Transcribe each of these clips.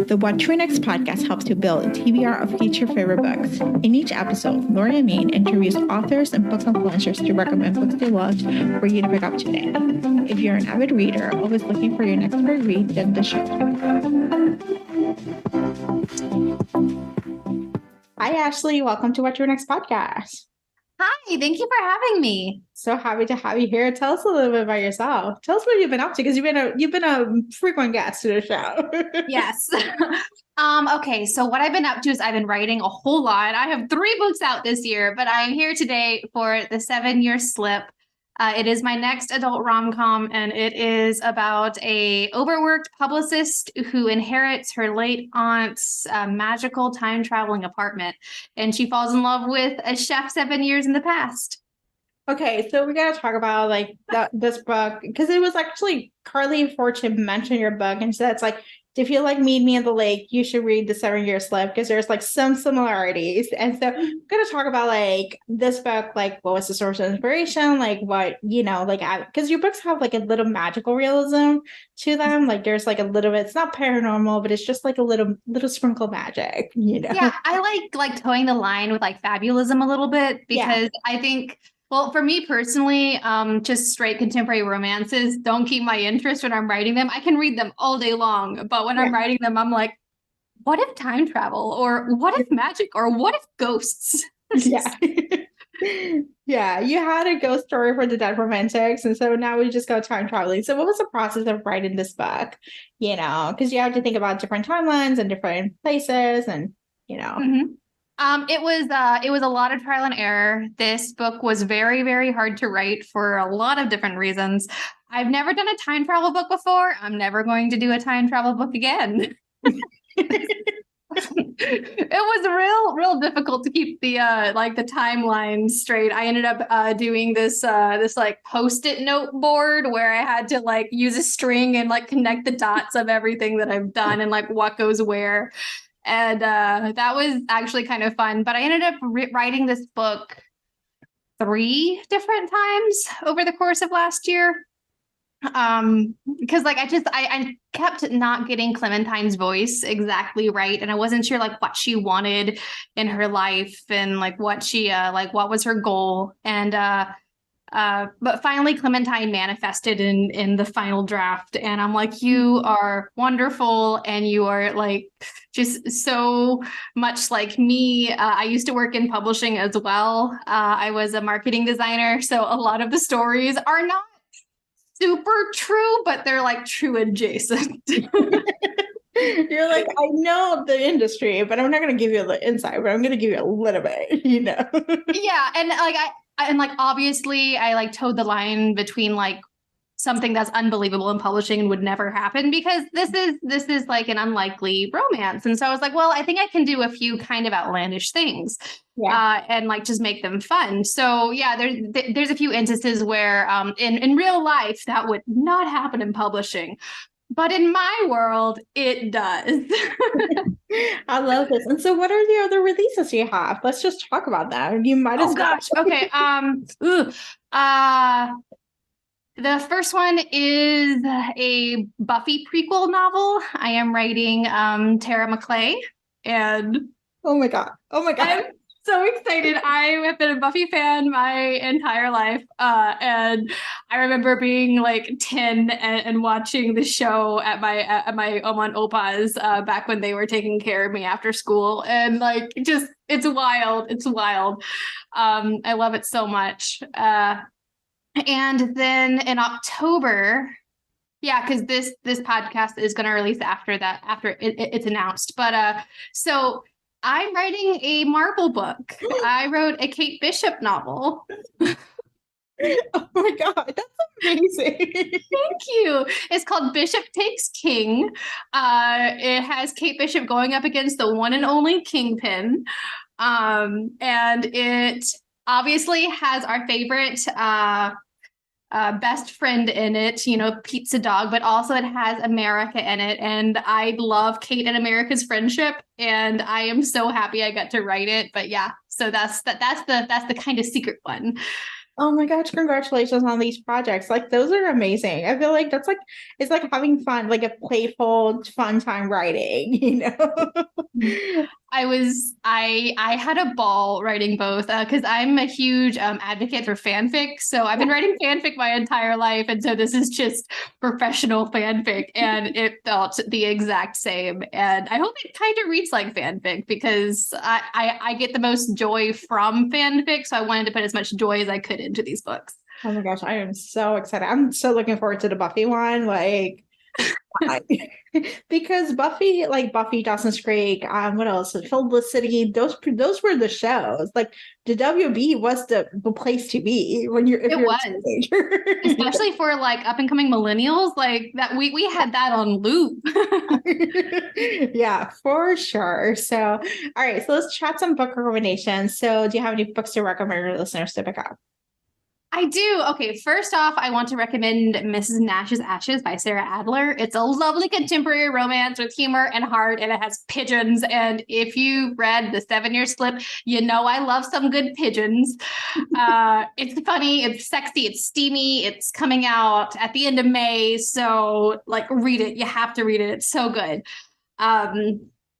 The What to Next podcast helps you build a TBR of future favorite books. In each episode, Lori and Maine interviews authors and book influencers to recommend books they loved for you to pick up today. If you're an avid reader, always looking for your next great read, then the show. Hi, Ashley. Welcome to What to Next podcast. Hi, thank you for having me. So happy to have you here. Tell us a little bit about yourself. Tell us what you've been up to, because you've been a frequent guest to the show. Yes. Okay, so what I've been up to is I've been writing a whole lot. I have 3 books out this year, but I'm here today for The 7-Year Slip. It is my next adult rom-com, and it is about a overworked publicist who inherits her late aunt's magical time-traveling apartment, and she falls in love with a chef 7 years in the past. Okay, so we gotta talk about this book, because it was actually Carly Fortune mentioned your book and said it's like, if you like Meet Me at the Lake, you should read The 7-Year Slip, because there's some similarities. And so I'm gonna talk about this book, what was the source of inspiration, what, because your books have a little magical realism to them. There's a little bit, it's not paranormal, but it's just a little sprinkle magic, Yeah, I like towing the line with fabulism a little bit, because I think, well, for me personally, just straight contemporary romances don't keep my interest when I'm writing them. I can read them all day long, but when I'm writing them, I'm like, what if time travel? Or what if magic? Or what if ghosts? Yeah. Yeah, you had a ghost story for the Dead Romantics, and so now we just go time traveling. So what was the process of writing this book? Because you have to think about different timelines and different places, and Mm-hmm. It was a lot of trial and error. This book was very, very hard to write for a lot of different reasons. I've never done a time travel book before. I'm never going to do a time travel book again. It was real difficult to keep the timeline straight. I ended up doing this Post-it note board where I had to use a string and connect the dots of everything that I've done and what goes where. And that was actually kind of fun. But I ended up writing this book 3 different times over the course of last year. Because I kept not getting Clementine's voice exactly right. And I wasn't sure what she wanted in her life and what she what was her goal. And but finally Clementine manifested in the final draft, and I'm like, you are wonderful, and you are just so much like me. I used to work in publishing as well. I was a marketing designer, so a lot of the stories are not super true, but they're true adjacent. You're I know the industry, but I'm not going to give you the insight, but I'm going to give you a little bit, Yeah, and obviously I towed the line between something that's unbelievable in publishing and would never happen, because this is an unlikely romance. And so I was well, I think I can do a few kind of outlandish things. Yeah. And just make them fun. So yeah, there's a few instances where in real life that would not happen in publishing. But in my world, it does. I love this. And so what are the other releases you have? Let's just talk about that. You might as well. Gosh. Okay. The first one is a Buffy prequel novel. I am writing Tara McClay, and oh my God. I'm so excited. I have been a Buffy fan my entire life. And I remember being 10 and watching the show at my Oma and Opa's back when they were taking care of me after school. And it's wild. It's wild. I love it so much. And then in October, because this podcast is going to release after that, after it's announced. But so I'm writing a Marvel book. I wrote a Kate Bishop novel. Oh my God, that's amazing. Thank you. It's called Bishop Takes King. It has Kate Bishop going up against the one and only Kingpin. And it obviously has our favorite best friend in it, Pizza Dog, but also it has America in it. And I love Kate and America's friendship, and I am so happy I got to write it. But yeah, so that's the kind of secret one. Oh my gosh, congratulations on these projects. Like those are amazing. I feel like that's like it's like having fun, like a playful, fun time writing, you know? I had a ball writing both because I'm a huge advocate for fanfic. So I've been writing fanfic my entire life, and so this is just professional fanfic, and it felt the exact same. And I hope it kind of reads like fanfic because I get the most joy from fanfic. So I wanted to put as much joy as I could into these books. Oh my gosh, I am so excited. I'm so looking forward to the Buffy one. Like I, because Buffy, like Buffy, Dawson's Creek, what else? Felicity, those were the shows. Like the WB was the place to be when you're if It you're a was, teenager. especially for like up and coming millennials, like that we had that on loop. Yeah, for sure. So, all right, so let's chat some book recommendations. So, do you have any books to recommend your listeners to pick up? I do. Okay, first off, I want to recommend Mrs. Nash's Ashes by Sarah Adler. It's a lovely contemporary romance with humor and heart, and it has pigeons. And if you read The 7-Year Slip, you know I love some good pigeons. It's funny, it's sexy, it's steamy. It's coming out at the end of May, so like read it. You have to read it. It's so good.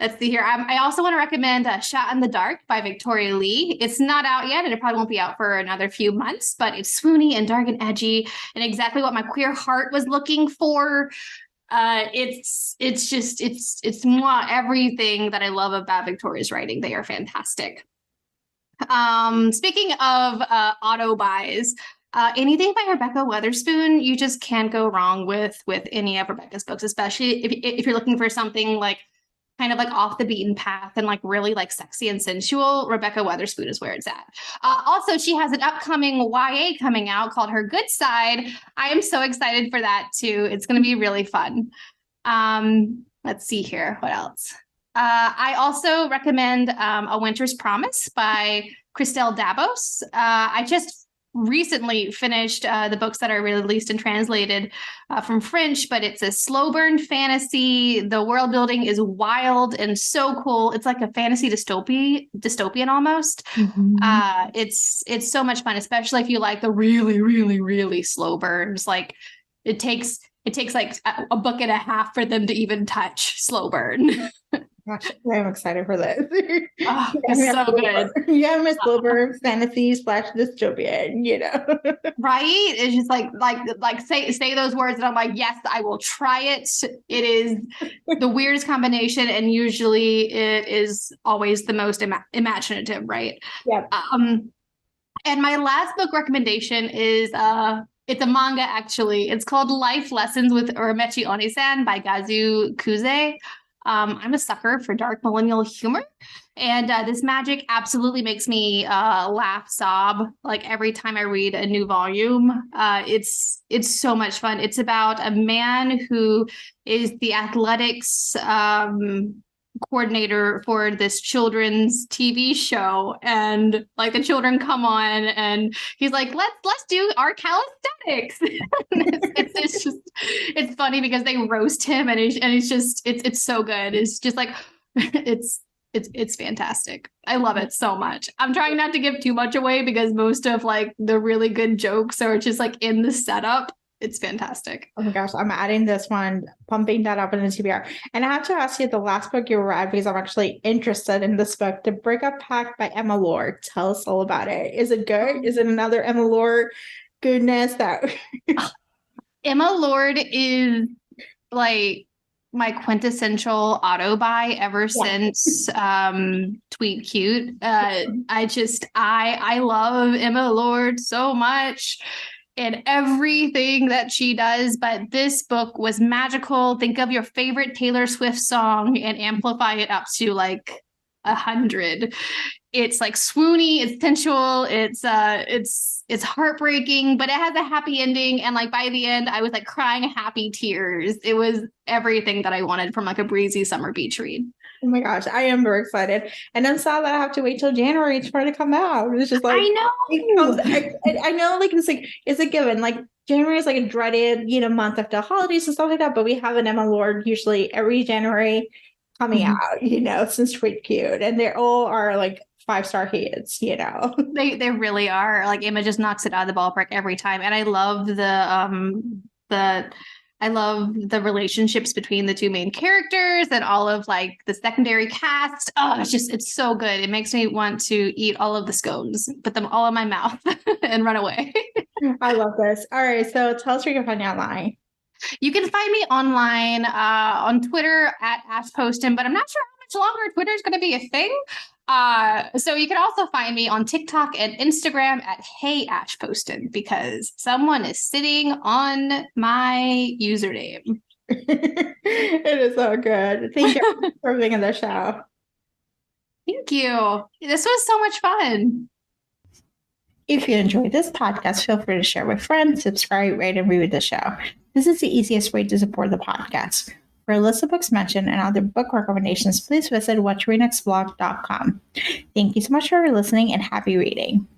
Let's see here. I also want to recommend Shot in the Dark by Victoria Lee. It's not out yet, and it probably won't be out for another few months, but it's swoony and dark and edgy and exactly what my queer heart was looking for. It's moi, everything that I love about Victoria's writing. They are fantastic. Speaking of auto buys, anything by Rebecca Weatherspoon, you just can't go wrong with any of Rebecca's books, especially if you're looking for something like kind of like off the beaten path and like really like sexy and sensual. Rebecca Weatherspoon is where it's at. Also, she has an upcoming YA coming out called Her Good Side. I am so excited for that too. It's going to be really fun. Let's see here. What else? I also recommend A Winter's Promise by Christelle Dabos. I just recently finished the books that are released and translated from French, but it's a slow burn fantasy. The world building is wild and so cool. It's like a fantasy dystopian almost. It's so much fun, especially if you like the really, really, really slow burns. Like it takes like a book and a half for them to even touch slow burn. Gosh, I'm excited for this. Oh, it's so good. Yeah, Miss Wilbur, fantasy slash dystopian, you know. Right? It's just like say those words and I'm like, yes, I will try it. It is the weirdest combination, and usually it is always the most imaginative, right? Yeah. And my last book recommendation is it's a manga actually. It's called Life Lessons with Uramechi Onisan by Gazu Kuze. I'm a sucker for dark millennial humor, and this magic absolutely makes me laugh, sob like every time I read a new volume. It's so much fun. It's about a man who is the athletics coordinator for this children's TV show, and like the children come on and he's like, let's do our calisthenics. It's funny because they roast him, and it's so good. It's just like it's fantastic. I love it so much. I'm trying not to give too much away because most of like the really good jokes are just like in the setup. It's fantastic. Oh my gosh, I'm adding this one, pumping that up in the TBR. And I have to ask you the last book you read because I'm actually interested in this book, The Breakup Pact by Emma Lord. Tell us all about it. Is it good? Is it another Emma Lord goodness that Emma Lord is like my quintessential auto buy ever since Tweet Cute. I love Emma Lord so much and everything that she does, but this book was magical. Think of your favorite Taylor Swift song and amplify it up to like 100. It's like swoony, it's sensual, it's heartbreaking, but it has a happy ending. And like by the end, I was like crying happy tears. It was everything that I wanted from like a breezy summer beach read. Oh my gosh, I am very excited. And I'm sad that I have to wait till January for it to come out. It's just like I know. I know like it's a given. Like January is like a dreaded, month after holidays and stuff like that. But we have an Emma Lord usually every January coming out, since Tweet Cute. And they all are like 5-star hits, you know. They really are. Like Emma just knocks it out of the ballpark every time. And I love the relationships between the two main characters and all of like the secondary cast. Oh, it's so good. It makes me want to eat all of the scones, put them all in my mouth and run away. I love this. All right, so tell us where you can find you online. You can find me online on Twitter at @Poston, but I'm not sure how much longer Twitter is going to be a thing. So you can also find me on TikTok and Instagram at Hey Ash Poston, because someone is sitting on my username. It is so good. Thank you for being in the show. Thank you. This was so much fun. If you enjoyed this podcast, feel free to share with friends, subscribe, rate, and review the show. This is the easiest way to support the podcast. For a list of books mentioned and other book recommendations, please visit whattoreadnextblog.com. Thank you so much for listening and happy reading.